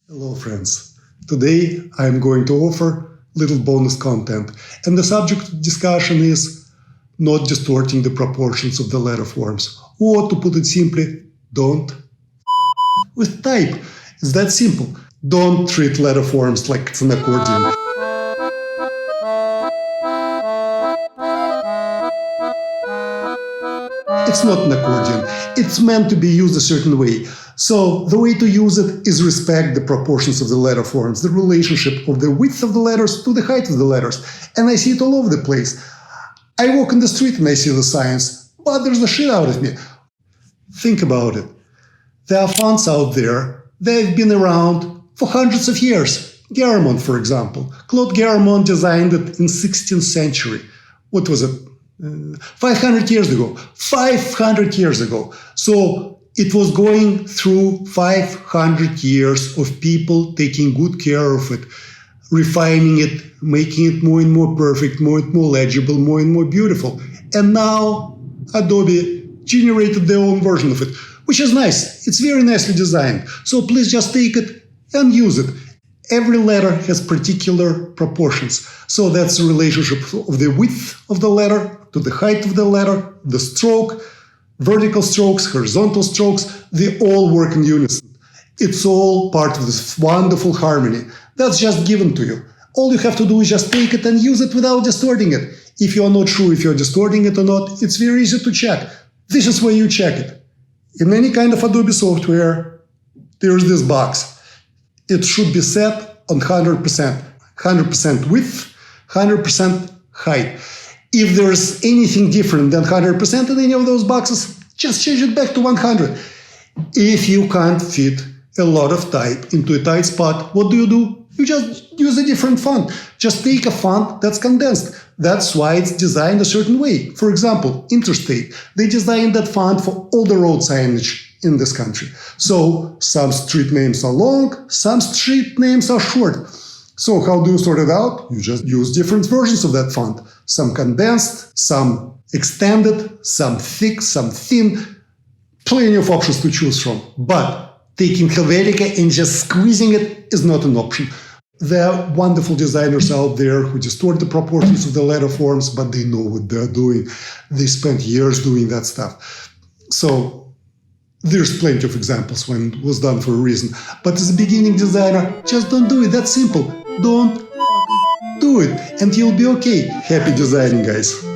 Hello friends, today I am going to offer little bonus content, and the subject of discussion is not distorting the proportions of the letter forms, or to put it simply, don't with type. It's that simple. Don't treat letter forms like it's an accordion. It's not an accordion. It's meant to be used a certain way. So the way to use it is respect the proportions of the letter forms, the relationship of the width of the letters to the height of the letters. And I see it all over the place. I walk in the street and I see the signs, bothers the shit out of me. Think about it. There are fonts out there. They've been around for hundreds of years. Garamond, for example. Claude Garamond designed it in 16th century. What was it? 500 years ago. 500 years ago. So it was going through 500 years of people taking good care of it, refining it, making it more and more perfect, more and more legible, more and more beautiful. And now Adobe generated their own version of it, which is nice. It's very nicely designed. So please just take it and use it. Every letter has particular proportions. So that's the relationship of the width of the letter to the height of the letter, the stroke, vertical strokes, horizontal strokes, they all work in unison. It's all part of this wonderful harmony. That's just given to you. All you have to do is just take it and use it without distorting it. If you're not sure if you're distorting it or not, it's very easy to check. This is where you check it. In any kind of Adobe software, there's this box. It should be set on 100%. 100% width, 100% height. If there's anything different than 100% in any of those boxes, just change it back to 100. If you can't fit a lot of type into a tight spot, what do? You just use a different font. Just take a font that's condensed. That's why it's designed a certain way. For example, Interstate, they designed that font for all the road signage in this country. So some street names are long, some street names are short. So how do you sort it out? You just use different versions of that font. Some condensed, some extended, some thick, some thin. Plenty of options to choose from. But taking Helvetica and just squeezing it is not an option. There are wonderful designers out there who distort the proportions of the letter forms, but they know what they're doing. They spent years doing that stuff. So there's plenty of examples when it was done for a reason. But as a beginning designer, just don't do it. That's simple. Don't do it, and you'll be okay. Happy designing, guys.